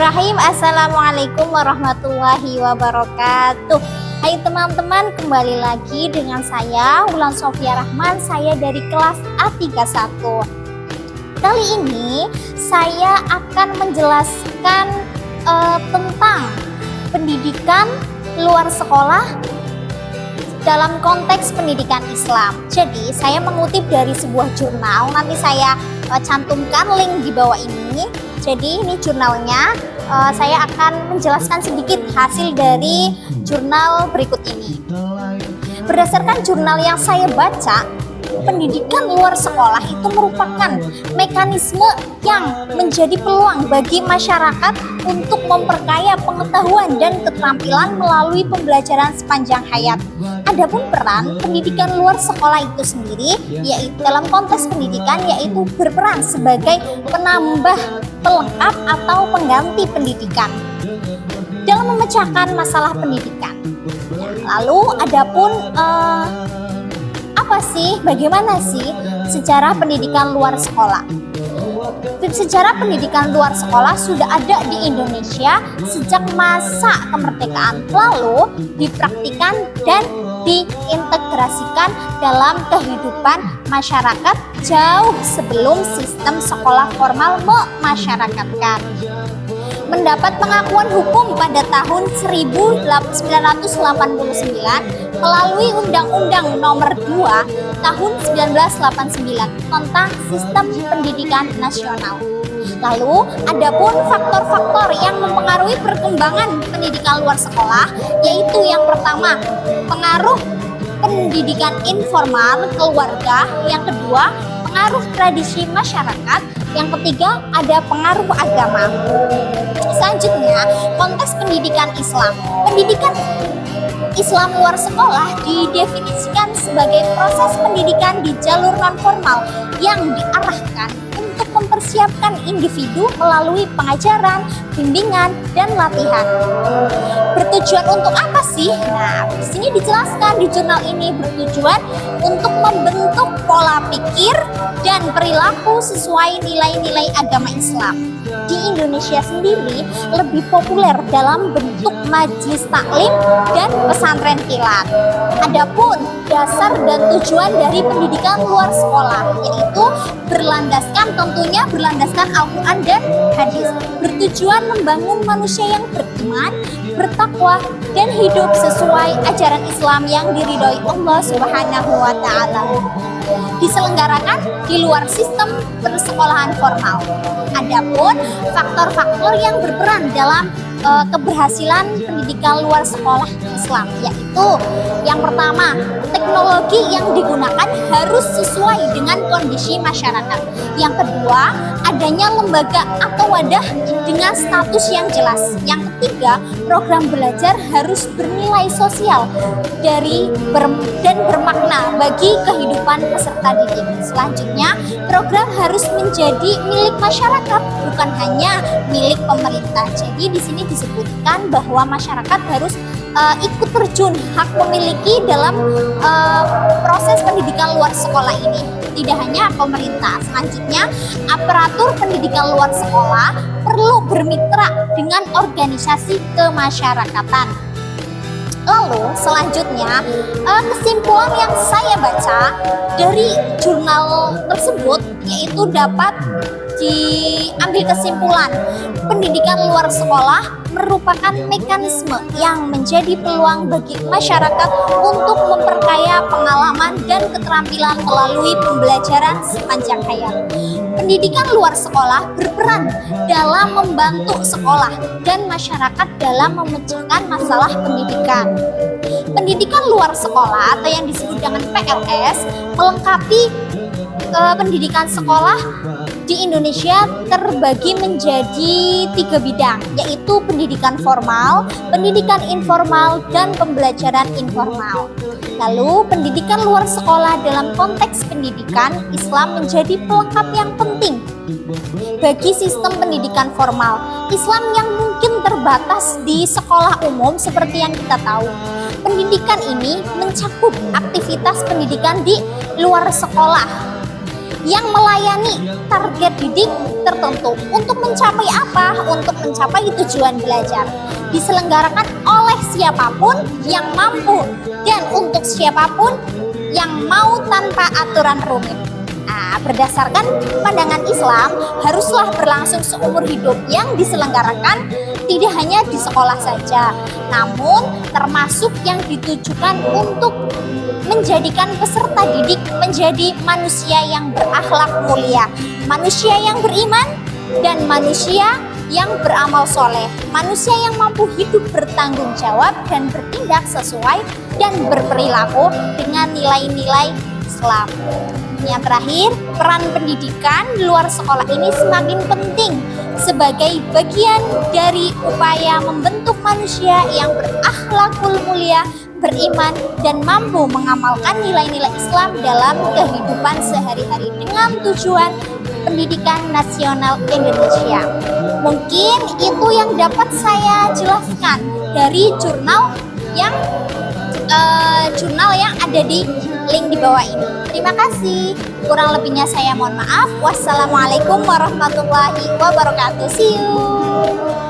Bismillahirrahmanirrahim. Assalamualaikum warahmatullahi wabarakatuh. Hai teman-teman, kembali lagi dengan saya Wulan Sofia Rahman. Saya dari kelas A31. Kali ini saya akan menjelaskan tentang pendidikan luar sekolah dalam konteks pendidikan Islam. Jadi saya mengutip dari sebuah jurnal, nanti saya cantumkan link di bawah ini. Jadi ini jurnalnya, saya akan menjelaskan sedikit hasil dari jurnal berikut ini. Berdasarkan jurnal yang saya baca, pendidikan luar sekolah itu merupakan mekanisme yang menjadi peluang bagi masyarakat untuk memperkaya pengetahuan dan keterampilan melalui pembelajaran sepanjang hayat. Adapun peran pendidikan luar sekolah itu sendiri, yaitu dalam konteks pendidikan, yaitu berperan sebagai penambah, pelengkap atau pengganti pendidikan dalam memecahkan masalah pendidikan. Lalu adapun bagaimana sih sejarah pendidikan luar sekolah? Sejarah pendidikan luar sekolah sudah ada di Indonesia sejak masa kemerdekaan, lalu dipraktikkan dan diintegrasikan dalam kehidupan masyarakat jauh sebelum sistem sekolah formal memasyarakatkan. Mendapat pengakuan hukum pada tahun 1989 melalui Undang-Undang Nomor 2 Tahun 1989 tentang Sistem Pendidikan Nasional. Lalu, adapun faktor-faktor yang mempengaruhi perkembangan pendidikan luar sekolah, yaitu yang pertama, pengaruh pendidikan informal keluarga, yang kedua, pengaruh tradisi masyarakat, yang ketiga, ada pengaruh agama. Selanjutnya, konteks pendidikan Islam. Pendidikan Islam luar sekolah didefinisikan sebagai proses pendidikan di jalur non-formal yang diarahkan untuk mempersiapkan individu melalui pengajaran, bimbingan, dan latihan. Bertujuan untuk apa sih? Nah, di sini dijelaskan di jurnal ini, bertujuan untuk membentuk pola pikir dan perilaku sesuai nilai-nilai agama Islam. Di Indonesia sendiri lebih populer dalam bentuk majelis taklim dan pesantren kilat. Adapun dasar dan tujuan dari pendidikan luar sekolah, yaitu tentunya berlandaskan Al-Quran dan hadis, bertujuan membangun manusia yang beriman, bertakwa, dan hidup sesuai ajaran Islam yang diridhoi Allah Subhanahu wa Ta'ala. Diselenggarakan di luar sistem persekolahan formal. Adapun faktor-faktor yang berperan dalam keberhasilan pendidikan luar sekolah Islam, yaitu yang pertama, teknologi yang digunakan harus sesuai dengan kondisi masyarakat. Yang kedua, adanya lembaga atau wadah dengan status yang jelas. Yang ketiga, program belajar harus bernilai sosial dan bermakna bagi kehidupan peserta didik. Selanjutnya, program harus menjadi milik masyarakat, bukan hanya milik pemerintah. Jadi di sini disebutkan bahwa masyarakat harus ikut terjun, hak memiliki dalam proses pendidikan luar sekolah ini, tidak hanya pemerintah. Selanjutnya, aparatur pendidikan luar sekolah perlu bermitra dengan organisasi kemasyarakatan. Lalu selanjutnya, kesimpulan yang saya baca dari jurnal tersebut, yaitu dapat diambil kesimpulan pendidikan luar sekolah merupakan mekanisme yang menjadi peluang bagi masyarakat untuk memperkaya pengalaman dan keterampilan melalui pembelajaran sepanjang hayat. Pendidikan luar sekolah berperan dalam membantu sekolah dan masyarakat dalam memecahkan masalah pendidikan. Pendidikan luar sekolah atau yang disebut dengan PLS melengkapi pendidikan sekolah di Indonesia terbagi menjadi 3 bidang, yaitu pendidikan formal, pendidikan informal, dan pembelajaran informal. Lalu, pendidikan luar sekolah dalam konteks pendidikan Islam menjadi pelengkap yang penting bagi sistem pendidikan formal Islam yang mungkin terbatas di sekolah umum seperti yang kita tahu. Pendidikan ini mencakup aktivitas pendidikan di luar sekolah yang melayani target didik tertentu. Untuk mencapai apa? Untuk mencapai tujuan belajar. Diselenggarakan oleh siapapun yang mampu dan untuk siapapun yang mau tanpa aturan rumit. Nah, berdasarkan pandangan Islam, haruslah berlangsung seumur hidup yang diselenggarakan tidak hanya di sekolah saja, namun termasuk yang ditujukan untuk menjadikan peserta didik menjadi manusia yang berakhlak mulia, manusia yang beriman, dan manusia yang beramal soleh, manusia yang mampu hidup bertanggung jawab dan bertindak sesuai dan berperilaku dengan nilai-nilai Islam. Yang terakhir, peran pendidikan di luar sekolah ini semakin penting sebagai bagian dari upaya membentuk manusia yang berakhlakul mulia, beriman, dan mampu mengamalkan nilai-nilai Islam dalam kehidupan sehari-hari dengan tujuan pendidikan nasional Indonesia. Mungkin itu yang dapat saya jelaskan dari jurnal yang ada di link di bawah ini. Terima kasih. Kurang lebihnya saya mohon maaf. Wassalamualaikum warahmatullahi wabarakatuh. See you.